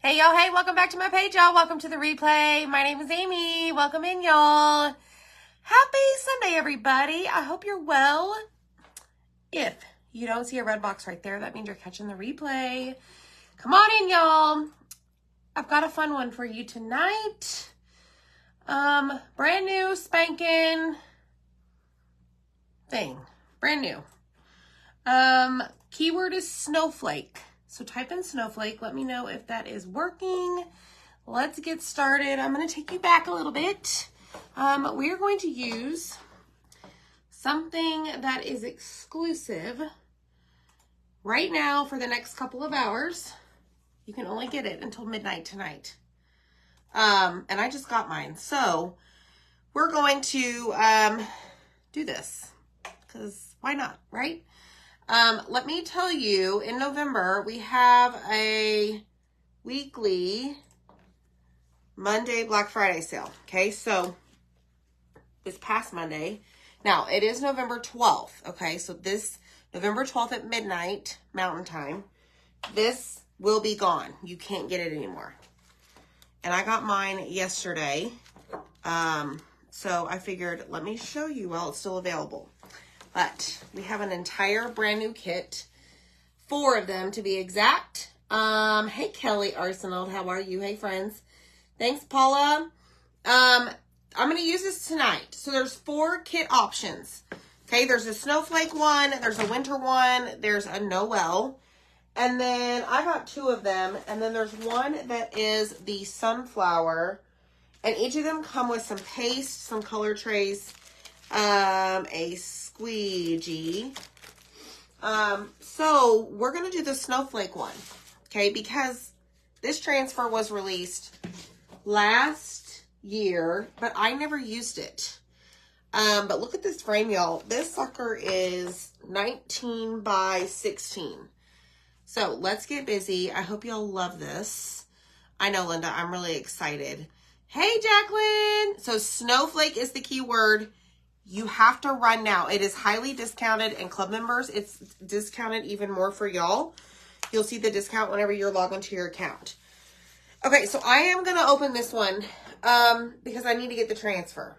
Hey, y'all. Hey, welcome back to my page, y'all. Welcome to the replay. My name is Amy. Welcome in, y'all. Happy Sunday, everybody. I hope you're well. If you don't see a red box right there, that means you're catching the replay. Come on in, y'all. I've got a fun one for you tonight. Brand new spanking thing. Brand new. Keyword is snowflake. So type in snowflake. Let me know if that is working. Let's get started. I'm going to take you back a little bit. We are going to use something that is exclusive right now for the next couple of hours. You can only get it until midnight tonight. And I just got mine. So we're going to do this because why not, right? Let me tell you, in November, we have a weekly Monday Black Friday sale. Okay, so this past Monday, now it is November 12th. Okay, so this November 12th at midnight Mountain Time, this will be gone. You can't get it anymore. And I got mine yesterday. So I figured, let me show you while it's still available. But we have an entire brand new kit, 4 of them to be exact. Hey, Kelly Arsenal, how are you? Hey, friends. Thanks, Paula. I'm going to use this tonight. So there's 4 kit options. Okay, there's a snowflake one, there's a winter one, there's a Noel. And then I got 2 of them. And then there's one that is the sunflower. And each of them come with some paste, some color trays, a squeegee. So we're going to do the snowflake one, okay, because this transfer was released last year, but I never used it. But look at this frame, y'all. This sucker is 19 by 16. So let's get busy. I hope y'all love this. I know, Linda, I'm really excited. Hey, Jacqueline. So snowflake is the key word. You have to run now. It is highly discounted, and club members, it's discounted even more for y'all. You'll see the discount whenever you're logged into your account. Okay, so I am going to open this one because I need to get the transfer.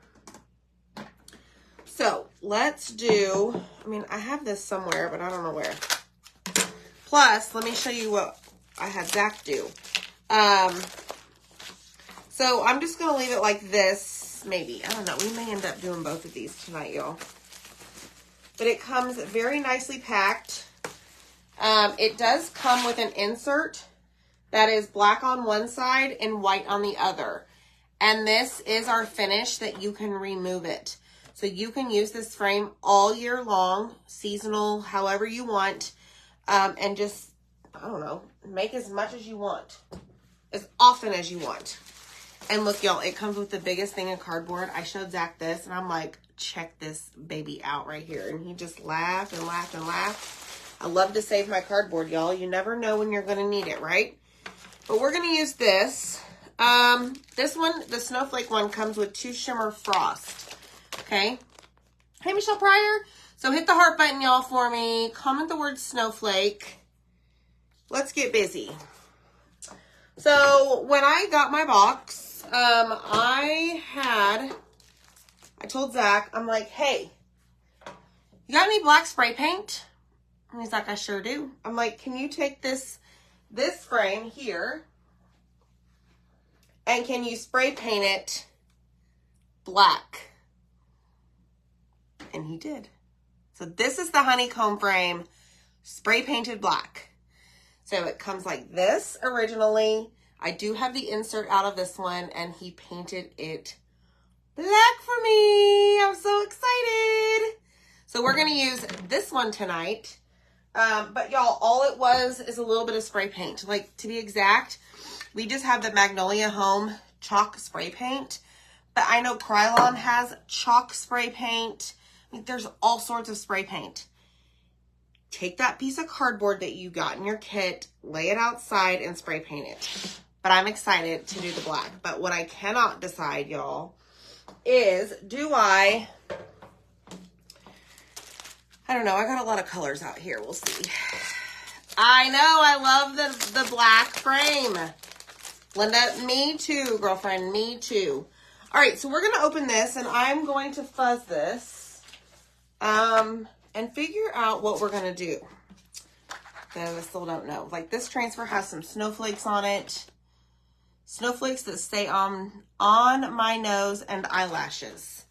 So let's do, I have this somewhere, but I don't know where. Plus, let me show you what I had Zach do. So I'm just going to leave it like this. Maybe. I don't know. We may end up doing both of these tonight, y'all. But it comes very nicely packed. It does come with an insert that is black on one side and white on the other. And this is our finish that you can remove it. So you can use this frame all year long, seasonal, however you want. And just, I don't know, make as much as you want. As often as you want. And look, y'all, it comes with the biggest thing of cardboard. I showed Zach this, and I'm like, check this baby out right here. And he just laughed and laughed and laughed. I love to save my cardboard, y'all. You never know when you're going to need it, right? But we're going to use this. This one, the snowflake one, comes with 2 shimmer frost. Okay? Hey, Michelle Pryor. So hit the heart button, y'all, for me. Comment the word snowflake. Let's get busy. So when I got my box, I told Zach, I'm like, hey, you got any black spray paint? And he's like, I sure do. I'm like, can you take this frame here and can you spray paint it black? And he did. So this is the honeycomb frame, spray painted black. So it comes like this originally. I do have the insert out of this one, and he painted it black for me. I'm so excited. So we're going to use this one tonight. But y'all, all it was is a little bit of spray paint. Like, to be exact, we just have the Magnolia Home chalk spray paint. But I know Krylon has chalk spray paint. There's all sorts of spray paint. Take that piece of cardboard that you got in your kit, lay it outside, and spray paint it. But I'm excited to do the black. But what I cannot decide, y'all, is I don't know. I got a lot of colors out here. We'll see. I know. I love the black frame. Linda, me too, girlfriend, me too. All right, so we're going to open this, and I'm going to fuzz this and figure out what we're going to do. Though I still don't know. Like, this transfer has some snowflakes on it. Snowflakes that stay on my nose and eyelashes.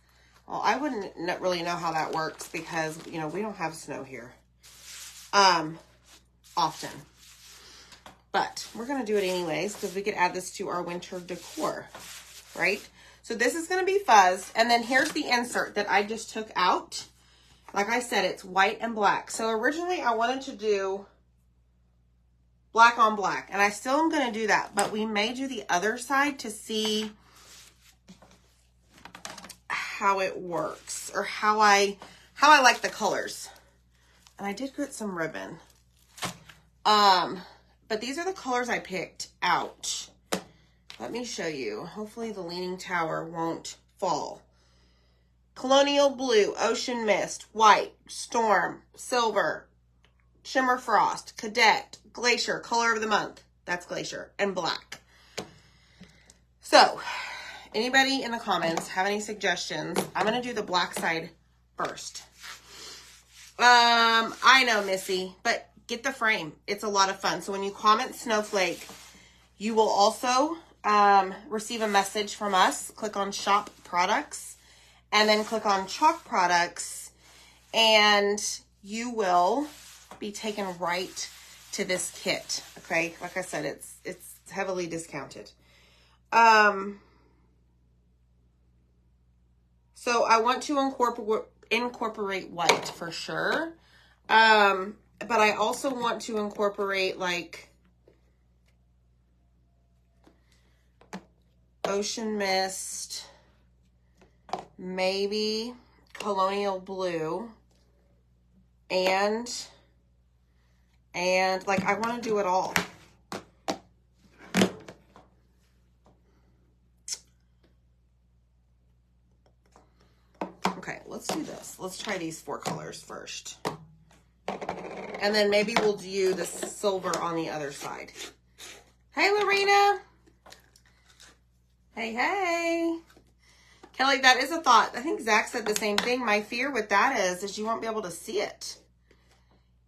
Well, I wouldn't really know how that works because, you know, we don't have snow here often. But we're going to do it anyways because we could add this to our winter decor, right? So this is going to be fuzzed. And then here's the insert that I just took out. Like I said, it's white and black. So originally I wanted to do black on black. And I still am going to do that. But we may do the other side to see how it works. Or how I like the colors. And I did get some ribbon. But these are the colors I picked out. Let me show you. Hopefully the Leaning Tower won't fall. Colonial Blue, Ocean Mist, White, Storm, Silver, Shimmer Frost, Cadet, Glacier, Color of the Month. That's Glacier. And Black. So, anybody in the comments have any suggestions? I'm going to do the black side first. I know, Missy, but get the frame. It's a lot of fun. So when you comment Snowflake, you will also receive a message from us. Click on Shop Products and then click on Chalk Products and you will be taken right to this kit. Okay, like I said, it's heavily discounted. So I want to incorporate white for sure. But I also want to incorporate like Ocean Mist, maybe Colonial Blue, and like I want to do it all. Okay, let's do this. Let's try these 4 colors first. And then maybe we'll do the silver on the other side. Hey, Lorena. Hey, hey. Kelly, that is a thought. I think Zach said the same thing. My fear with that is you won't be able to see it.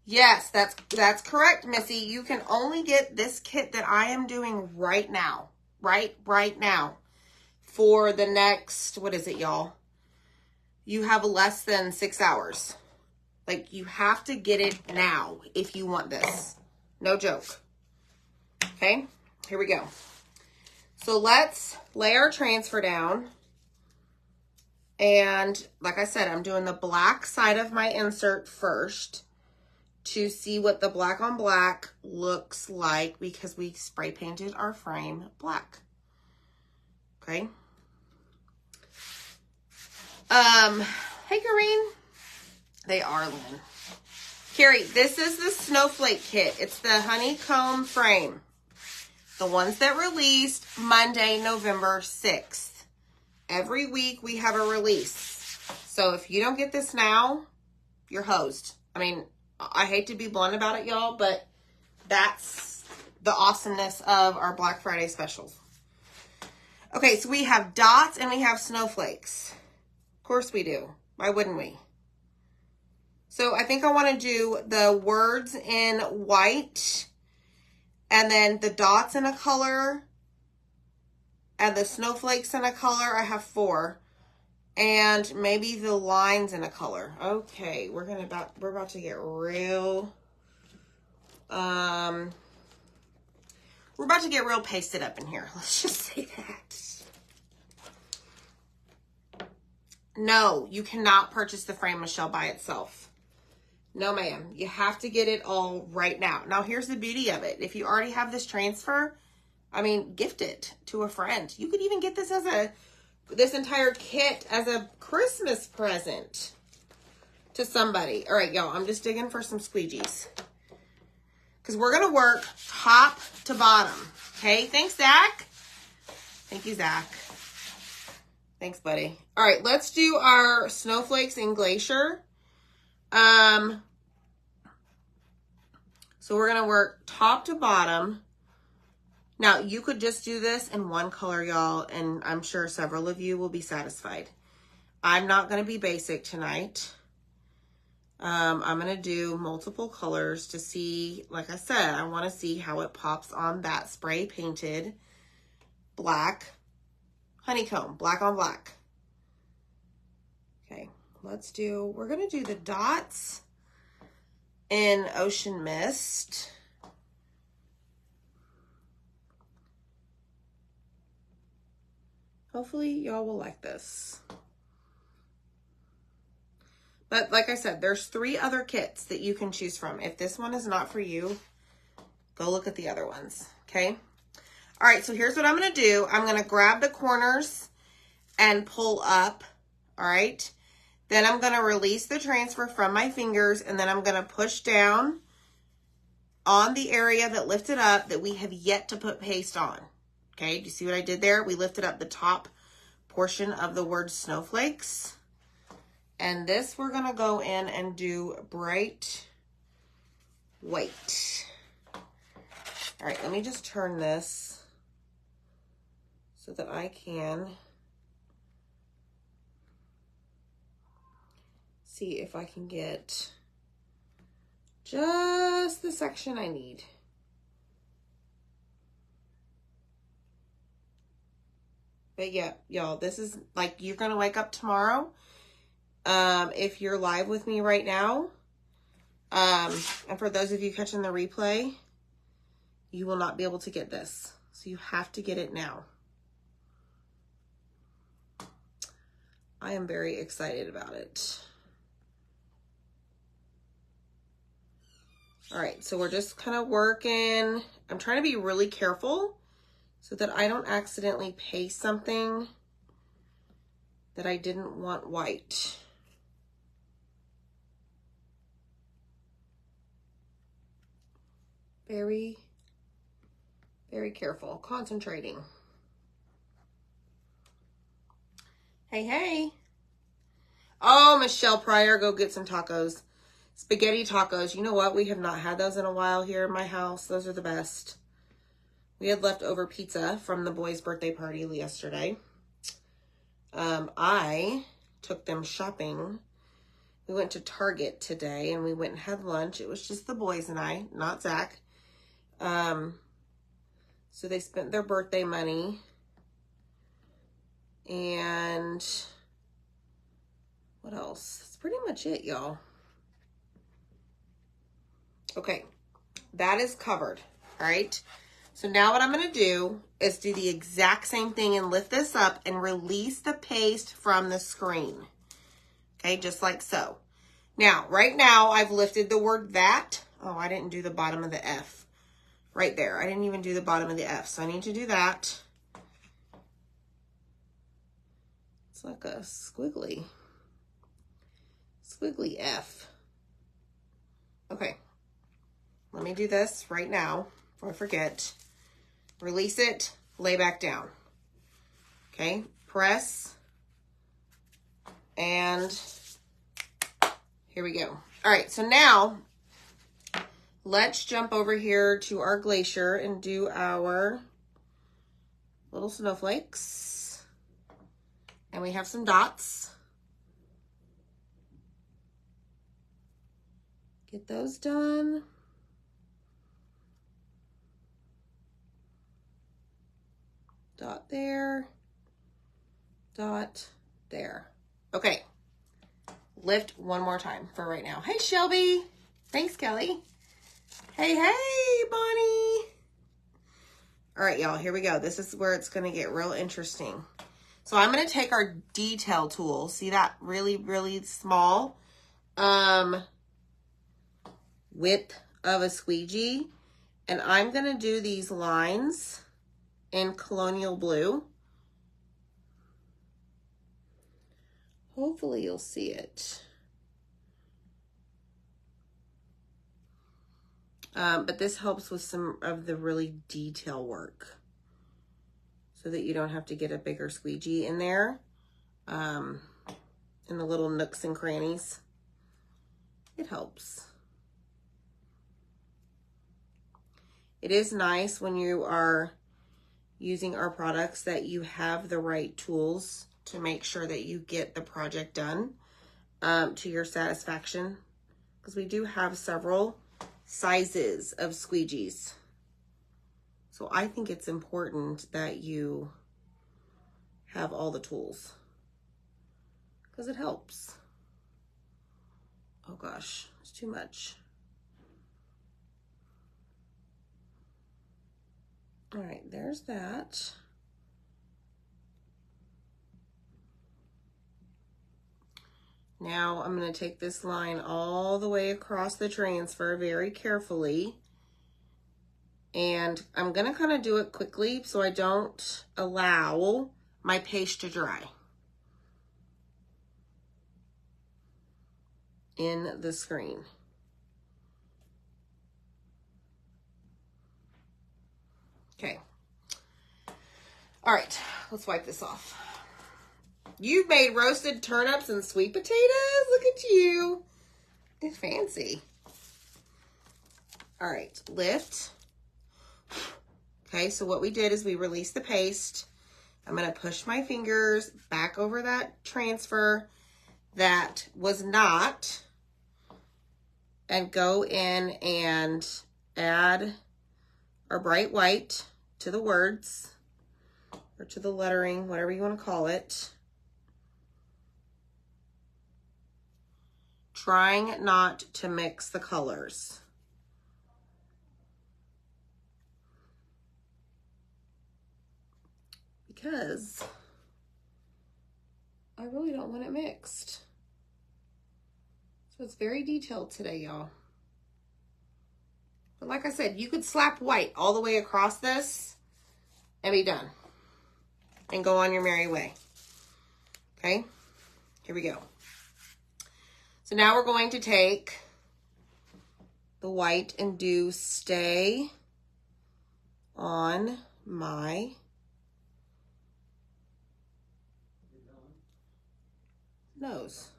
Yes, that's correct, Missy. You can only get this kit that I am doing right now. Right now. For the next, what is it, y'all? You have less than 6 hours. Like, you have to get it now if you want this. No joke. Okay, here we go. So let's lay our transfer down. And like I said, I'm doing the black side of my insert first to see what the black on black looks like because we spray painted our frame black. Okay. Hey, Corrine. They are, Lynn. Carrie, this is the Snowflake kit. It's the Honeycomb frame. The ones that released Monday, November 6th. Every week we have a release. So if you don't get this now, you're hosed. I mean, I hate to be blunt about it, y'all, but that's the awesomeness of our Black Friday specials. Okay, so we have dots and we have snowflakes. Of course we do. Why wouldn't we? So I think I want to do the words in white and then the dots in a color and the snowflakes in a color. I have 4 and maybe the lines in a color. Okay, we're about to get real we're about to get real pasted up in here. Let's just say that. No, you cannot purchase the frame, Michelle, by itself. No, ma'am. You have to get it all right now. Now, here's the beauty of it. If you already have this transfer, I mean, gift it to a friend. You could even get this as this entire kit as a Christmas present to somebody. All right, y'all, I'm just digging for some squeegees. Because we're going to work top to bottom. Okay, thanks, Zach. Thank you, Zach. Thanks, buddy. All right, let's do our snowflakes in Glacier. So we're going to work top to bottom Now, you could just do this in one color, y'all, and I'm sure several of you will be satisfied. I'm not going to be basic tonight. I'm going to do multiple colors to see, like I said, I want to see how it pops on that spray painted black honeycomb, black on black. Okay, we're going to do the dots in Ocean Mist. Hopefully y'all will like this. But like I said, there's 3 other kits that you can choose from. If this one is not for you, go look at the other ones, okay? All right, so here's what I'm gonna do. I'm gonna grab the corners and pull up, all right? Then I'm gonna release the transfer from my fingers, and then I'm gonna push down on the area that lifted up that we have yet to put paste on. Okay, do you see what I did there? We lifted up the top portion of the word snowflakes. And this we're gonna go in and do bright white. All right, let me just turn this so that I can see if I can get just the section I need. But yeah, y'all, this is like, you're going to wake up tomorrow. If you're live with me right now, and for those of you catching the replay, you will not be able to get this. So you have to get it now. I am very excited about it. All right, so we're just kind of working. I'm trying to be really careful so that I don't accidentally paste something that I didn't want white. Very, very careful, concentrating. Hey, hey. Oh, Michelle Pryor, go get some tacos. Spaghetti tacos. You know what? We have not had those in a while here in my house. Those are the best. We had leftover pizza from the boys' birthday party yesterday. I took them shopping. We went to Target today and we went and had lunch. It was just the boys and I, not Zach. So they spent their birthday money. And what else? That's pretty much it, y'all. Okay, that is covered, all right? So now what I'm gonna do is do the exact same thing and lift this up and release the paste from the screen. Okay, just like so. Now, right now, I've lifted the word that. Oh, I didn't do the bottom of the F. Right there, I didn't even do the bottom of the F, so I need to do that. It's like a squiggly F. Okay, let me do this right now before I forget. Release it, lay back down. Okay, press, and here we go. All right, so now let's jump over here to our glacier and do our little snowflakes. And we have some dots. Get those done. Dot there, dot there. Okay, lift one more time for right now. Hey, Shelby. Thanks, Kelly. Hey, hey, Bonnie. All right, y'all, here we go. This is where it's gonna get real interesting. So I'm gonna take our detail tool. See that really, really small width of a squeegee? And I'm gonna do these lines in Colonial Blue. Hopefully you'll see it. But this helps with some of the really detail work so that you don't have to get a bigger squeegee in there, in the little nooks and crannies. It helps. It is nice when you are using our products that you have the right tools to make sure that you get the project done to your satisfaction. Because we do have several sizes of squeegees. So I think it's important that you have all the tools because it helps. Oh gosh, it's too much. All right, there's that. Now I'm going to take this line all the way across the transfer very carefully. And I'm going to kind of do it quickly so I don't allow my paste to dry in the screen. Okay. All right, let's wipe this off. You've made roasted turnips and sweet potatoes? Look at you. It's fancy. All right, lift. Okay, so what we did is we released the paste. I'm going to push my fingers back over that transfer that was not, and go in and add our bright white to the words or to the lettering, whatever you want to call it. Trying not to mix the colors. Because I really don't want it mixed. So it's very detailed today, y'all. But like I said, you could slap white all the way across this and be done. And go on your merry way. Okay, here we go. So now we're going to take the white and do stay on my nose.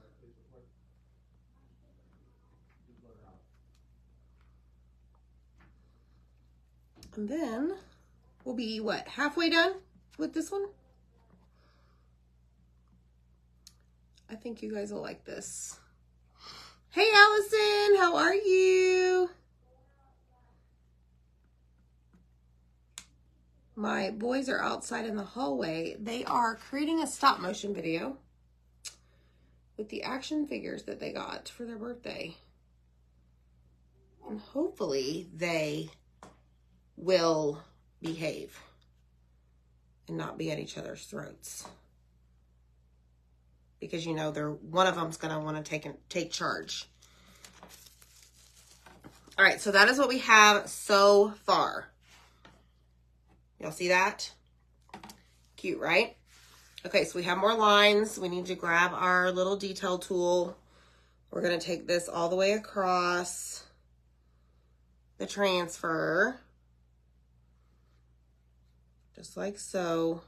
And then we'll be, what, halfway done with this one? I think you guys will like this. Hey, Allison, how are you? My boys are outside in the hallway. They are creating a stop motion video with the action figures that they got for their birthday. And hopefully they will behave and not be at each other's throats. Because you know one of them's gonna want to take charge. All right, so that is what we have so far. Y'all see that? Cute, right? Okay, so we have more lines. We need to grab our little detail tool. We're gonna take this all the way across the transfer. Just like so.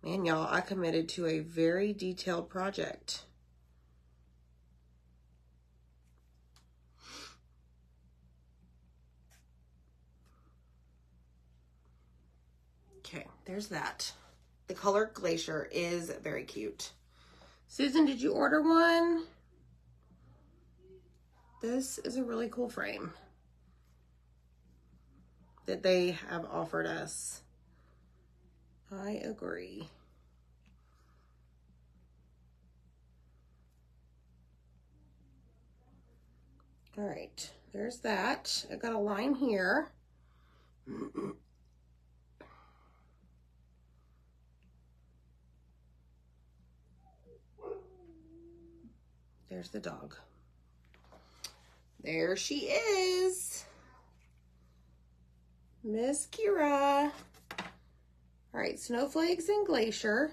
Man, y'all, I committed to a very detailed project. Okay, there's that. The color Glacier is very cute. Susan, did you order one? This is a really cool frame that they have offered us. I agree. All right, there's that. I've got a line here. There's the dog. There she is. Miss Kira. All right, Snowflakes and Glacier.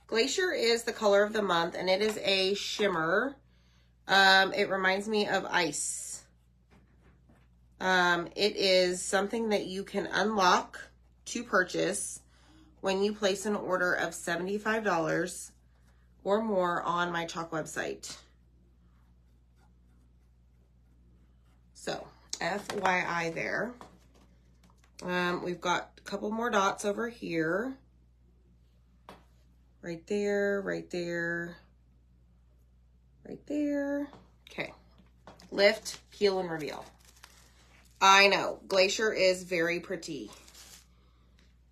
Glacier is the color of the month, and it is a shimmer. It reminds me of ice. It is something that you can unlock to purchase when you place an order of $75 or more on my Chalk website. So, FYI there. We've got a couple more dots over here. Right there, right there, right there. Okay. Lift, peel, and reveal. I know, Glacier is very pretty.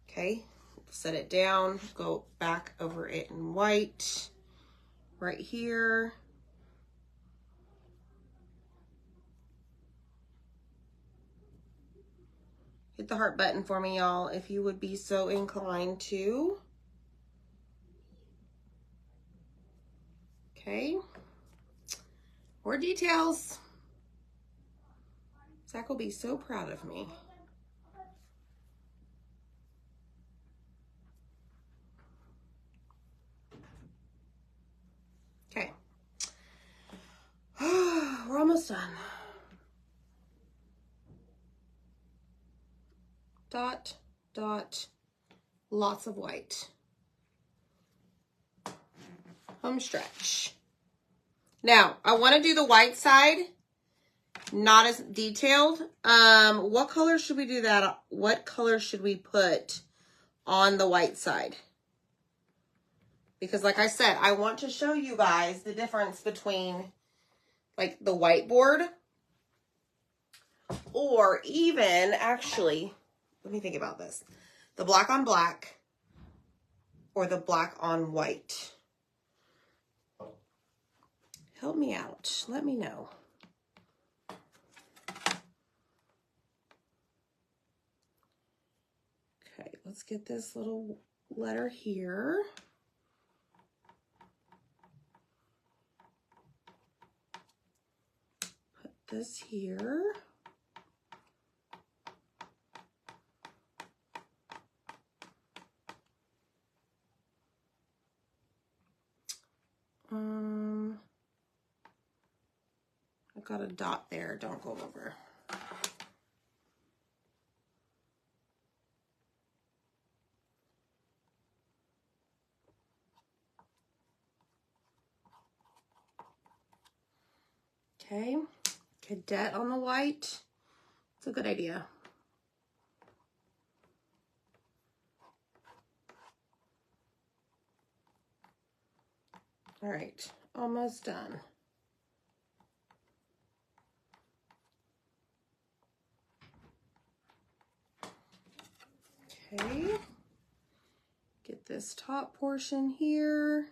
Okay, set it down, go back over it in white, right here. Hit the heart button for me, y'all, if you would be so inclined to. Okay, more details. Zach will be so proud of me. Okay. We're almost done. Dot, dot, lots of white. Home stretch. Now, I want to do the white side, not as detailed. What color should we do that? What color should we put on the white side? Because like I said, I want to show you guys the difference between like the whiteboard or even actually, let me think about this. The black on black or the black on white. Help me out. Let me know. Okay, let's get this little letter here. Put this here. I've got a dot there. Don't go over. Okay, cadet on the white. It's a good idea. All right, almost done. Okay, get this top portion here.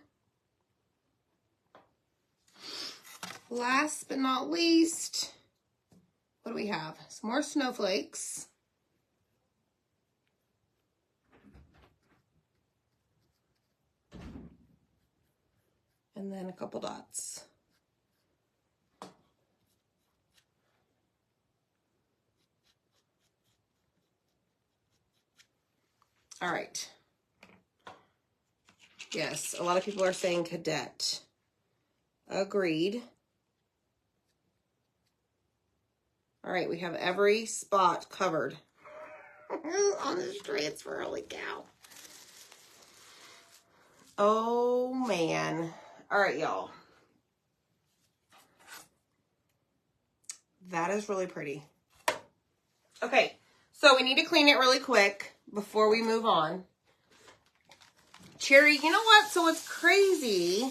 Last but not least, what do we have? Some more snowflakes. And then a couple dots. All right. Yes, a lot of people are saying cadet. Agreed. All right, we have every spot covered on this transfer. Holy cow. Oh, man. All right, y'all. That is really pretty. Okay, so we need to clean it really quick before we move on. Cherry, you know what? So it's crazy.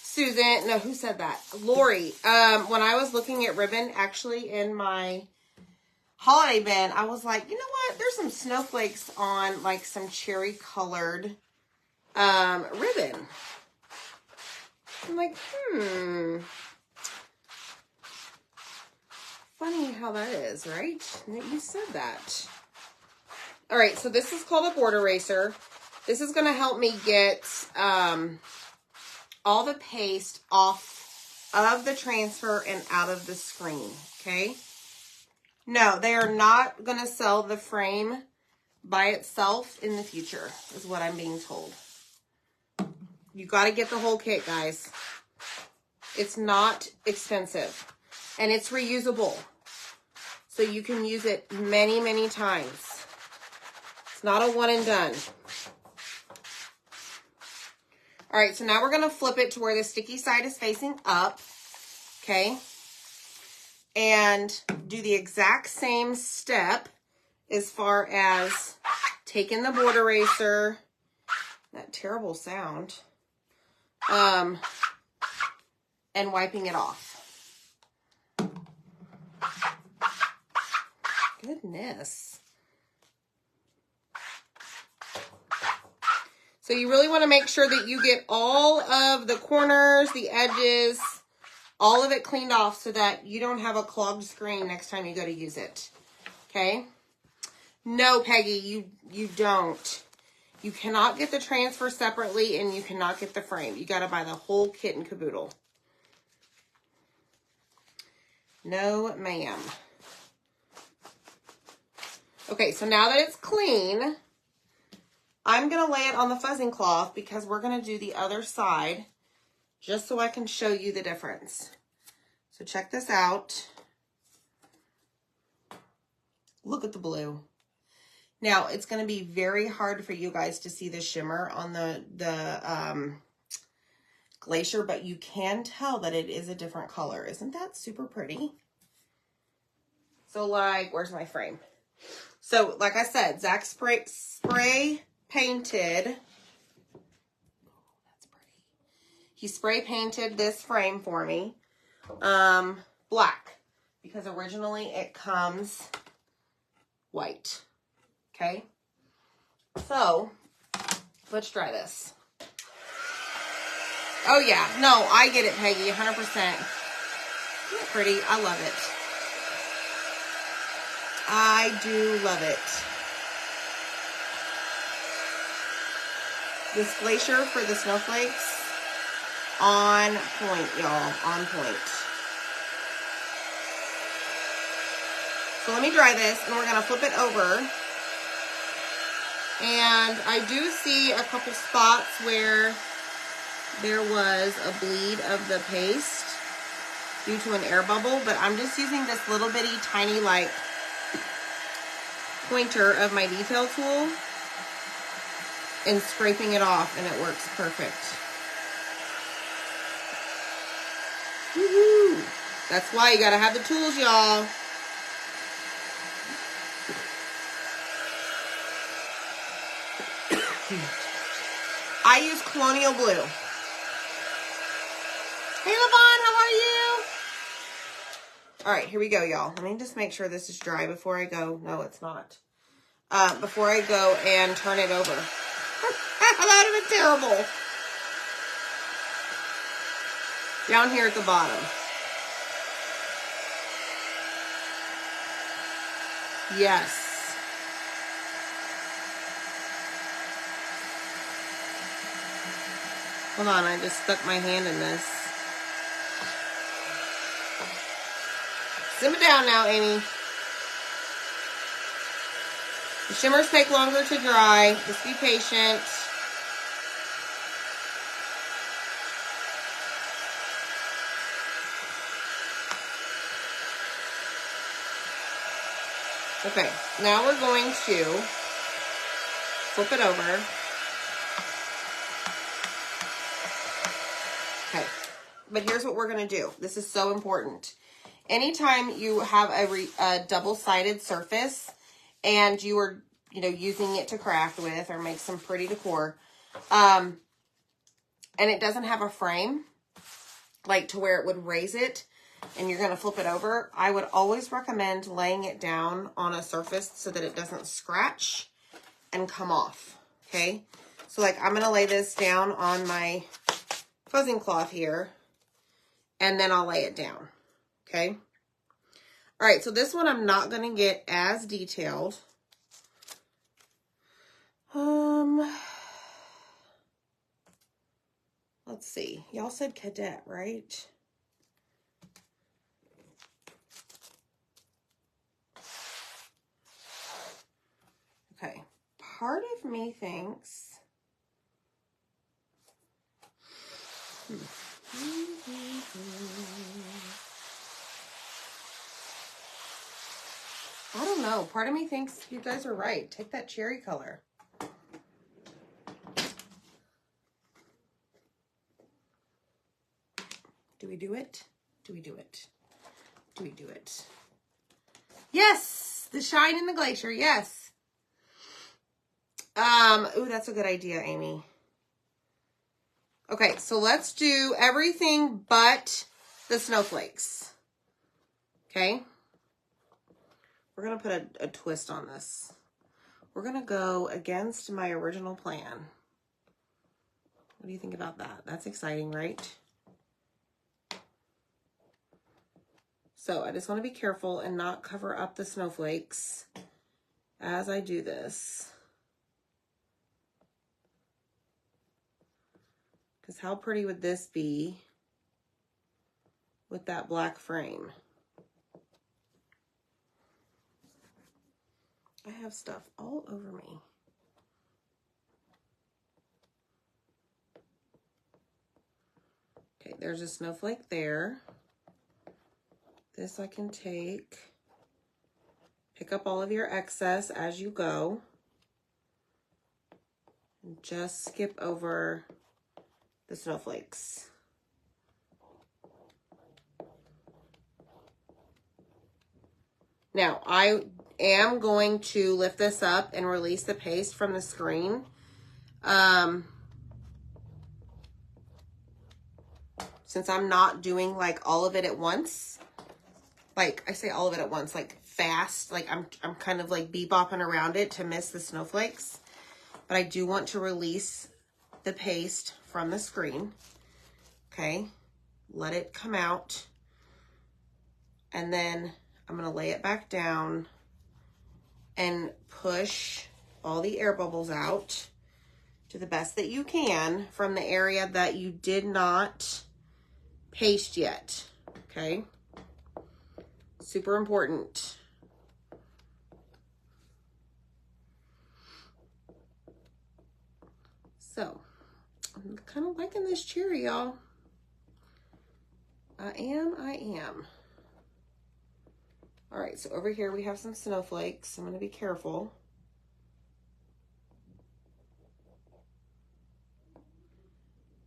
Susan, no, who said that? Lori. When I was looking at ribbon, actually in my holiday bin, I was like, you know what? There's some snowflakes on like some cherry colored ribbon. I'm like, funny how that is, right? That you said that. All right, so this is called a board eraser. This is going to help me get all the paste off of the transfer and out of the screen, okay? No, they are not going to sell the frame by itself in the future, is what I'm being told. You got to get the whole kit, guys. It's not expensive, and it's reusable, so you can use it many, many times. It's not a one and done. All right, so now we're going to flip it to where the sticky side is facing up, okay? And do the exact same step, as far as taking the board eraser, that terrible sound, and wiping it off. Goodness. So you really want to make sure that you get all of the corners, the edges, all of it cleaned off so that you don't have a clogged screen next time you go to use it. Okay? No, Peggy, you don't. You cannot get the transfer separately, and you cannot get the frame. You got to buy the whole kit and caboodle. No, ma'am. Okay, so now that it's clean, I'm going to lay it on the fuzzing cloth because we're going to do the other side just so I can show you the difference. So check this out. Look at the blue. Now, it's going to be very hard for you guys to see the shimmer on the glacier, but you can tell that it is a different color. Isn't that super pretty? So, like, where's my frame? So, like I said, Zach spray painted. Oh, that's pretty. He spray painted this frame for me. Black. Because originally it comes white. Okay? So, let's try this. Oh, yeah. No, I get it, Peggy. 100%. Isn't it pretty? I love it. I do love it. This glacier for the snowflakes, on point, y'all. On point. So let me dry this, and we're going to flip it over. And I do see a couple spots where there was a bleed of the paste due to an air bubble, but I'm just using this little bitty tiny like pointer of my detail tool and scraping it off, and it works perfect. Woohoo! That's why you gotta have the tools, y'all. I use Colonial Blue. Hey, Levon, how are you? All right, here we go, y'all. Let me just make sure this is dry before I go. No, it's not. Before I go and turn it over. That would have been terrible. Down here at the bottom. Yes. Hold on, I just stuck my hand in this. Simmer down now, Amy. The shimmers take longer to dry. Just be patient. Okay, now we're going to flip it over. Okay, but here's what we're going to do. This is so important. Anytime you have a double-sided surface and you are, using it to craft with or make some pretty decor, and it doesn't have a frame, like to where it would raise it, and you're going to flip it over, I would always recommend laying it down on a surface so that it doesn't scratch and come off, okay? So, like, I'm going to lay this down on my fuzzing cloth here, and then I'll lay it down, okay? All right, so this one I'm not going to get as detailed. Let's see. Y'all said cadet, right? Okay. Part of me thinks... I don't know. Part of me thinks you guys are right. Take that cherry color. Do we do it? Do we do it? Do we do it? Yes! the shine in the glacier. Yes. Ooh, that's a good idea, Amy. Okay, so let's do everything but the snowflakes. Okay. We're going to put a twist on this. We're going to go against my original plan. What do you think about that? That's exciting, right? So I just want to be careful and not cover up the snowflakes as I do this. Because how pretty would this be with that black frame? I have stuff all over me. Okay, there's a snowflake there. This I can take. Pick up all of your excess as you go. And just skip over the snowflakes. Now, I am going to lift this up and release the paste from the screen. Since I'm not doing like all of it at once, like I say all of it at once, like fast, like I'm kind of like bebopping around it to miss the snowflakes, but I do want to release the paste from the screen. Okay, let it come out, and then I'm going to lay it back down and push all the air bubbles out to the best that you can from the area that you did not paste yet. Okay, super important. So I'm kind of liking this cherry, y'all. I am. All right, so over here we have some snowflakes. I'm going to be careful.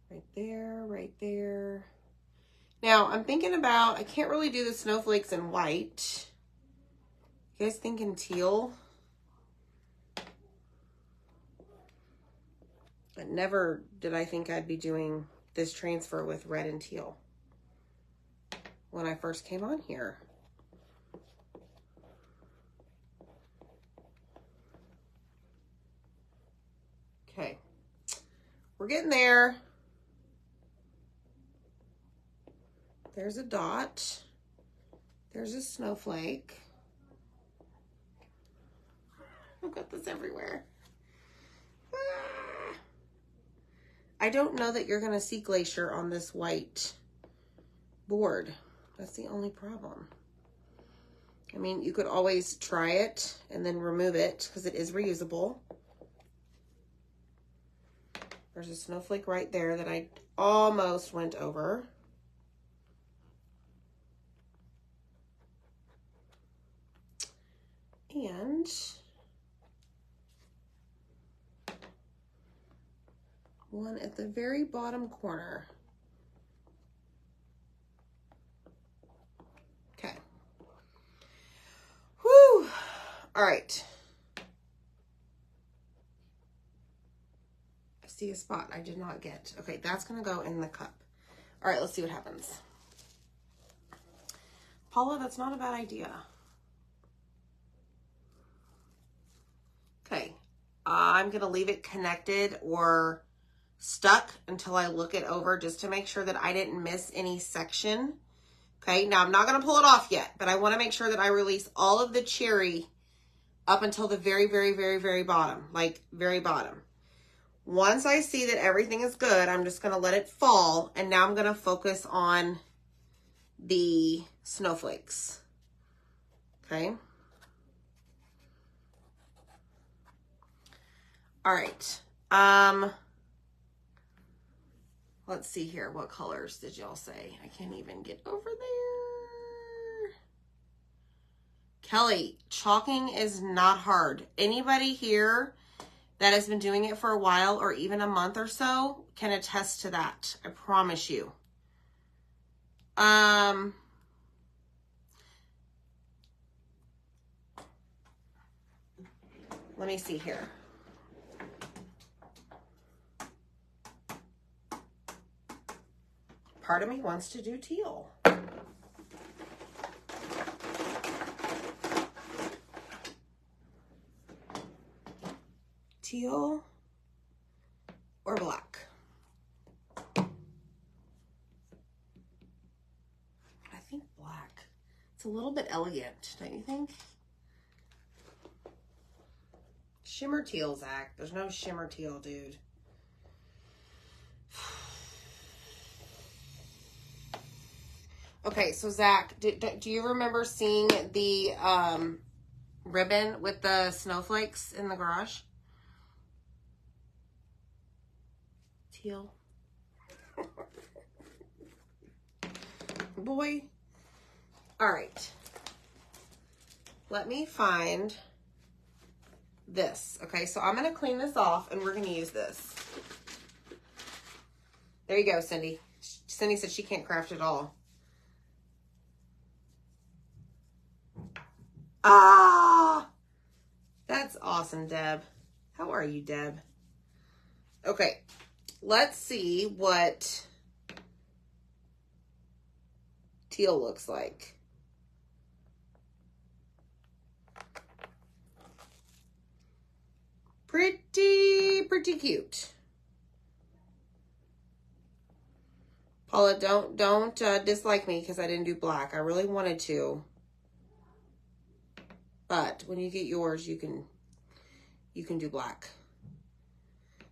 Right there, right there. Now, I'm thinking about, I can't really do the snowflakes in white. You guys thinking teal? But never did I think I'd be doing this transfer with red and teal when I first came on here. Okay, we're getting there. There's a dot. There's a snowflake. I've got this everywhere. I don't know that you're going to see glacier on this white board. That's the only problem. I mean, you could always try it and then remove it because it is reusable. There's a snowflake right there that I almost went over. And one at the very bottom corner. Okay. Whew. All right. I see a spot I did not get. Okay, that's going to go in the cup. All right, let's see what happens. Paula, that's not a bad idea. Okay, I'm going to leave it connected or stuck until I look it over just to make sure that I didn't miss any section. Okay, now I'm not going to pull it off yet, but I want to make sure that I release all of the cherry up until the very, very, very, very bottom, like very bottom. Once I see that everything is good, I'm just going to let it fall, and now I'm going to focus on the snowflakes. Okay. All right. Let's see here. What colors did y'all say? I can't even get over there. Kelly, chalking is not hard. Anybody here that has been doing it for a while or even a month or so can attest to that. I promise you. Let me see here. Part of me wants to do teal. Teal or black? I think black. It's a little bit elegant, don't you think? Shimmer teal, Zach. There's no shimmer teal, dude. Okay, so Zach, do you remember seeing the ribbon with the snowflakes in the garage? Teal. Boy. All right. Let me find this. Okay, so I'm going to clean this off and we're going to use this. There you go, Cindy. Cindy said she can't craft at all. Ah! That's awesome, Deb. How are you, Deb? Okay, let's see what teal looks like. Pretty cute. Paula, don't dislike me because I didn't do black. I really wanted to. But when you get yours, you can do black.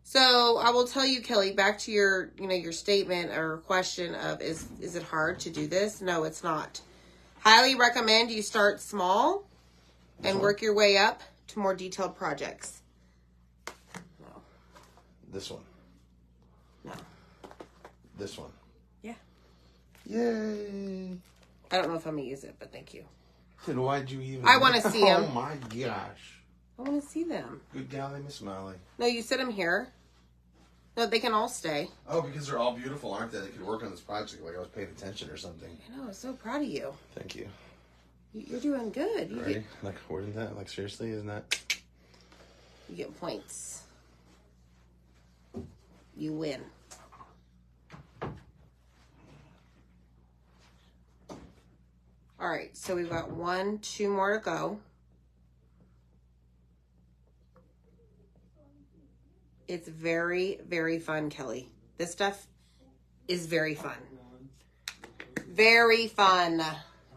So I will tell you, Kelly, back to your, your statement or question of is it hard to do this? No, it's not. Highly recommend you start small and work your way up to more detailed projects. No. This one. No. This one. Yeah. Yay. I don't know if I'm gonna use it, but thank you. Then why'd you even? I want to see them. Oh my gosh. I want to see them. Good golly, Miss Molly. No, you sit them here. No, they can all stay. Oh, because they're all beautiful, aren't they? They could work on this project like I was paying attention or something. I know. I'm so proud of you. Thank you. You're doing good. You Ready? Like, isn't that? Like, seriously, isn't that? You get points. You win. All right, so we've got 2 more to go. It's very, very fun, Kelly. This stuff is very fun. Very fun.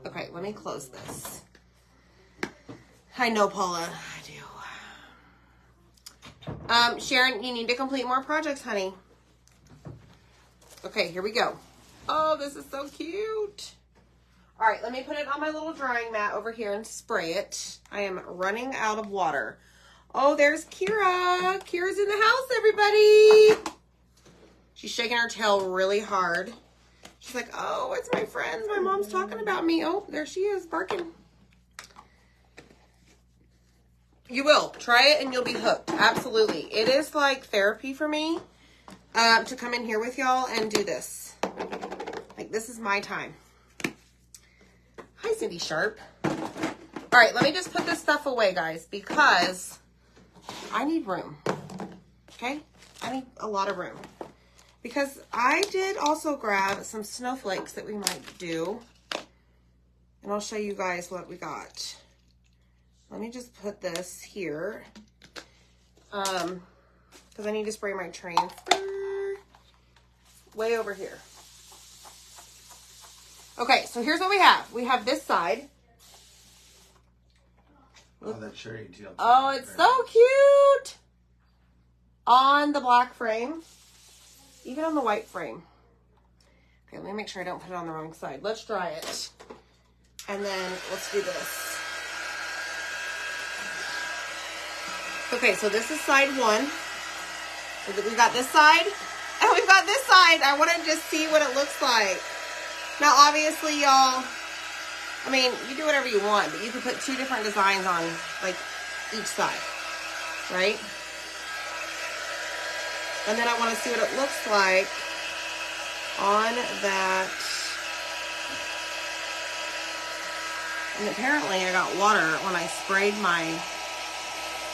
Okay, let me close this. I know, Paula. I do. Sharon, you need to complete more projects, honey. Okay, here we go. Oh, this is so cute. All right, let me put it on my little drying mat over here and spray it. I am running out of water. Oh, there's Kira. Kira's in the house, everybody. She's shaking her tail really hard. She's like, oh, it's my friends. My mom's talking about me. Oh, there she is, barking. You will. Try it and you'll be hooked. Absolutely. It is like therapy for me to come in here with y'all and do this. Like, this is my time. Hi, Cindy Sharp. All right, let me just put this stuff away, guys, because I need room. Okay? I need a lot of room. Because I did also grab some snowflakes that we might do. And I'll show you guys what we got. Let me just put this here. Because I need to spray my transfer way over here. Okay, so here's what we have. We have this side. Oh, that cherry teal. Oh, it's so cute. On the black frame. Even on the white frame. Okay, let me make sure I don't put it on the wrong side. Let's dry it. And then let's do this. Okay, so this is side 1. So we've got this side. And we've got this side. I want to just see what it looks like. Now, obviously, y'all, I mean, you do whatever you want, but you can put 2 different designs on, like, each side, right? And then I want to see what it looks like on that. And apparently, I got water when I sprayed my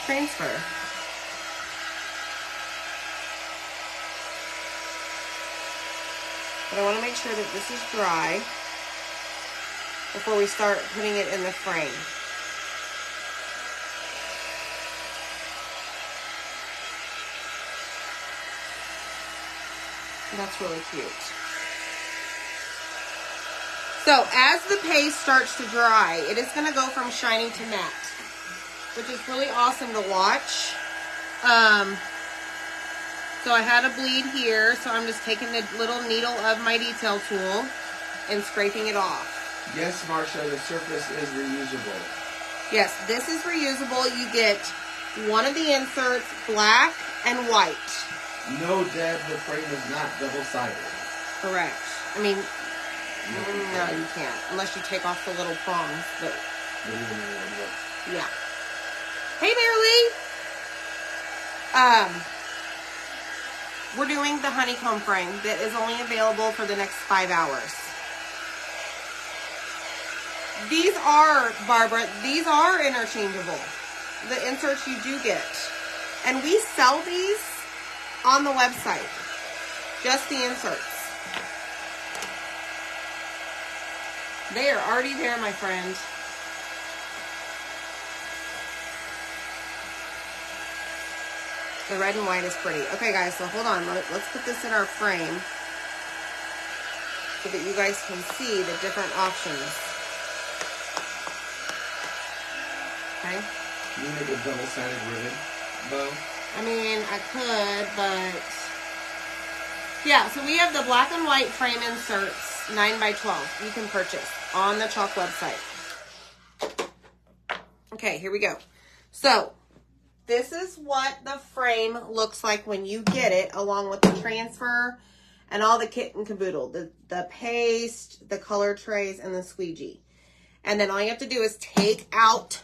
transfer. But I want to make sure that this is dry before we start putting it in the frame. That's really cute. So as the paste starts to dry, it is going to go from shiny to matte, which is really awesome to watch. So I had a bleed here, so I'm just taking the little needle of my detail tool and scraping it off. Yes, Marsha, the surface is reusable. Yes, this is reusable. You get one of the inserts, black and white. No, Deb, the frame is not double-sided. Correct. I mean, no, you can't, unless you take off the little prongs. But yeah. Hey, Marilee. We're doing the honeycomb frame that is only available for the next 5 hours. These are, Barbara, these are interchangeable. The inserts you do get. And we sell these on the website. Just the inserts. They are already there, my friend. The red and white is pretty. Okay, guys, so hold on. Let's put this in our frame so that you guys can see the different options. Okay? Can you make a double-sided ribbon bow? I mean, I could, but... Yeah, so we have the black and white frame inserts, 9 by 12. You can purchase on the Chalk website. Okay, here we go. So, this is what the frame looks like when you get it, along with the transfer and all the kit and caboodle. The paste, the color trays, and the squeegee. And then all you have to do is take out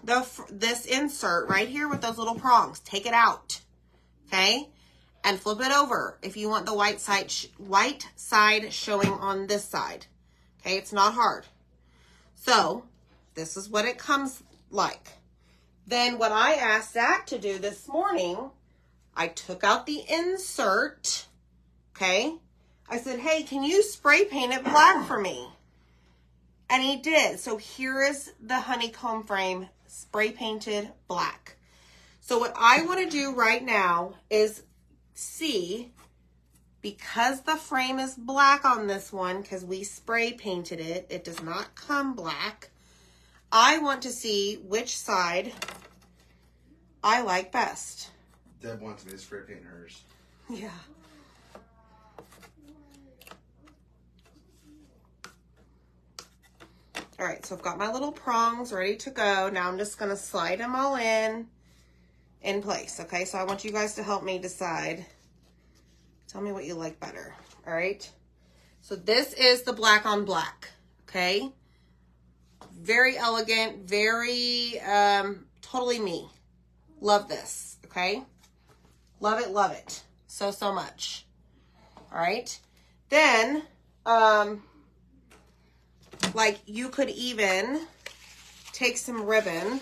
this insert right here with those little prongs. Take it out, okay? And flip it over if you want the white side showing on this side. Okay, it's not hard. So, this is what it comes like. Then what I asked Zach to do this morning, I took out the insert, okay? I said, hey, can you spray paint it black for me? And he did. So here is the honeycomb frame spray painted black. So what I want to do right now is see, because the frame is black on this one, because we spray painted it, it does not come black. I want to see which side I like best. Deb wants me to spray paint hers. Yeah. All right, so I've got my little prongs ready to go. Now I'm just going to slide them all in place, okay? So I want you guys to help me decide. Tell me what you like better, all right? So this is the black on black, okay? Very elegant, very totally me. Love this, okay? Love it so much. All right? Then, like, you could even take some ribbon.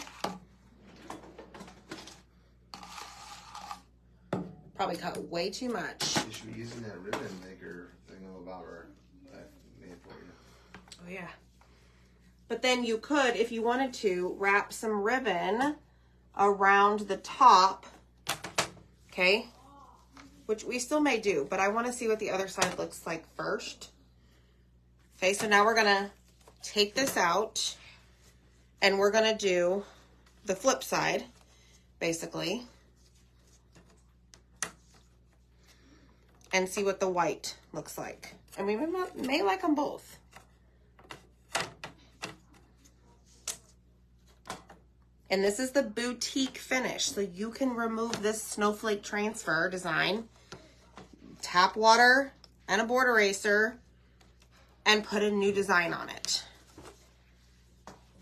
Probably cut way too much. You should be using that ribbon maker thing about her that made for you. Oh, yeah. But then you could, if you wanted to, wrap some ribbon around the top, okay? Which we still may do, but I want to see what the other side looks like first. Okay, so now we're going to take this out, and we're going to do the flip side, basically, and see what the white looks like. And we may like them both. And this is the boutique finish, so you can remove this snowflake transfer design, tap water and a board eraser, and put a new design on it.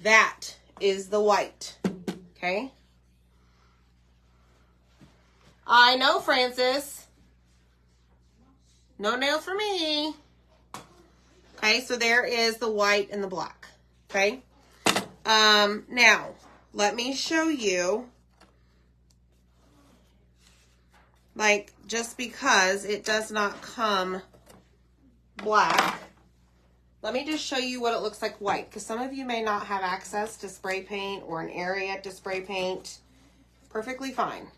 That is the white, okay? I know, Francis. No nails for me. Okay, so there is the white and the black, okay? Now, let me show you like, just because it does not come black. Let me just show you what it looks like white, because some of you may not have access to spray paint or an area to spray paint. Perfectly fine.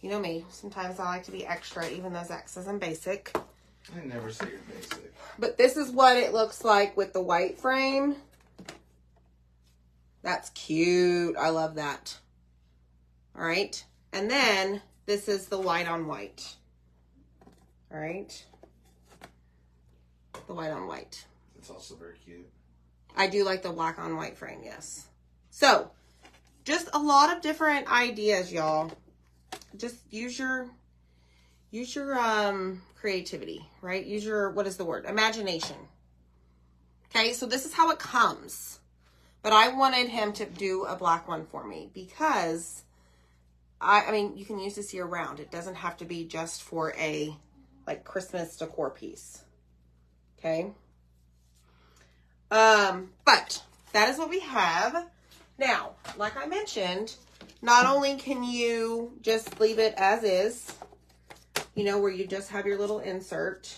You know me, sometimes I like to be extra, even though Zach says I'm basic. I never say you're basic. But this is what it looks like with the white frame. That's cute. I love that. All right. And then this is the white on white. All right. The white on white. It's also very cute. I do like the black on white frame, yes. So, just a lot of different ideas, y'all. Just use your creativity, right? Use your, what is the word? Imagination. Okay, so this is how it comes. But I wanted him to do a black one for me because I mean, you can use this year round. It doesn't have to be just for a like Christmas decor piece. Okay. But that is what we have. Now, like I mentioned, not only can you just leave it as is, you know, where you just have your little insert,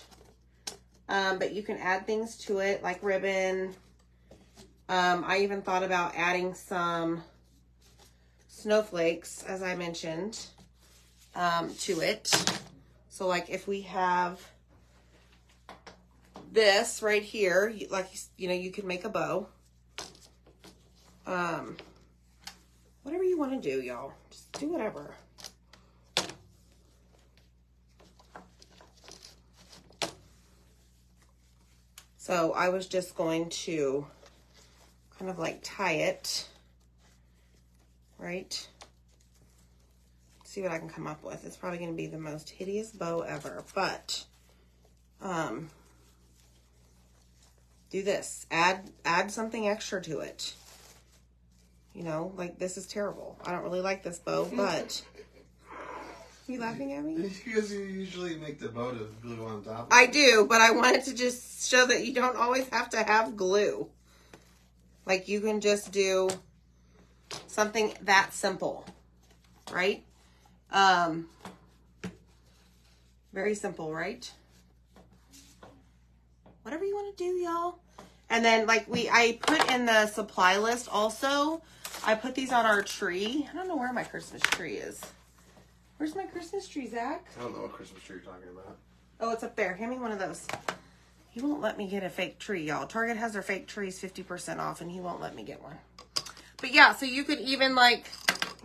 but you can add things to it like ribbon. I even thought about adding some snowflakes, as I mentioned, to it. So like if we have this right here, like, you know, you could make a bow. Whatever you want to do, y'all. Just do whatever. So I was just going to kind of like tie it, right? See what I can come up with. It's probably going to be the most hideous bow ever, but do this. Add something extra to it. You know, like this is terrible. I don't really like this bow, but you laughing at me? Because you usually make the bow to glue on top. I do, but I wanted to just show that you don't always have to have glue. Like you can just do something that simple, right? Very simple, right? Whatever you want to do, y'all. And then like I put in the supply list also, I put these on our tree. I don't know where my Christmas tree is. Where's my Christmas tree, Zach? I don't know what Christmas tree you're talking about. Oh, it's up there. Hand me one of those. He won't let me get a fake tree, y'all. Target has their fake trees 50% off, and he won't let me get one. But yeah, so you could even like...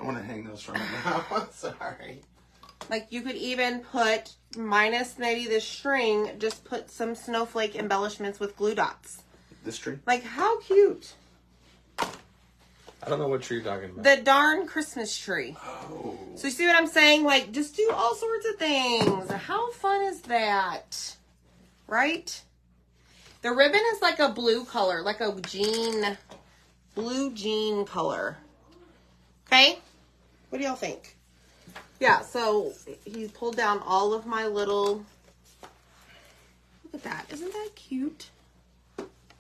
I want to hang those from it now. Sorry. Like you could even put, minus maybe the string, just put some snowflake embellishments with glue dots. This tree? Like how cute. I don't know what tree you're talking about. The darn Christmas tree. Oh. So you see what I'm saying? Like, just do all sorts of things. How fun is that? Right? The ribbon is like a blue color, like a blue jean color. Okay? What do y'all think? Yeah, so he pulled down all of my little... Look at that. Isn't that cute?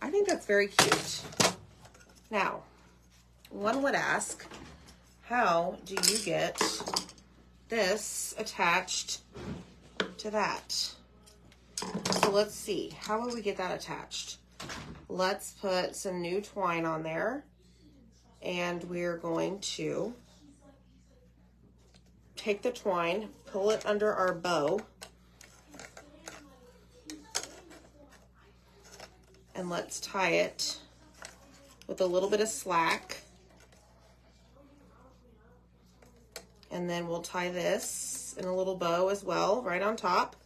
I think that's very cute. Now... one would ask, how do you get this attached to that? So let's see. How will we get that attached? Let's put some new twine on there. And we're going to take the twine, pull it under our bow. And let's tie it with a little bit of slack. And then we'll tie this in a little bow as well, right on top.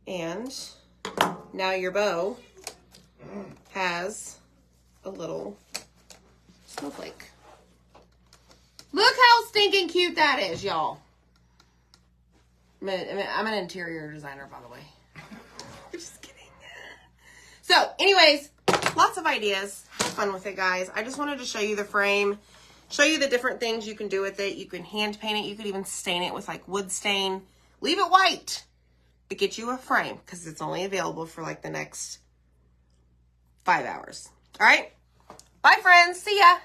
And now your bow has a little snowflake. Look how stinking cute that is, y'all. I'm an interior designer, by the way. I'm just kidding. So, anyways, lots of ideas. Have fun with it, guys. I just wanted to show you the frame. Show you the different things you can do with it. You can hand paint it. You could even stain it with like wood stain. Leave it white, but get you a frame because it's only available for like the next 5 hours. All right. Bye, friends. See ya.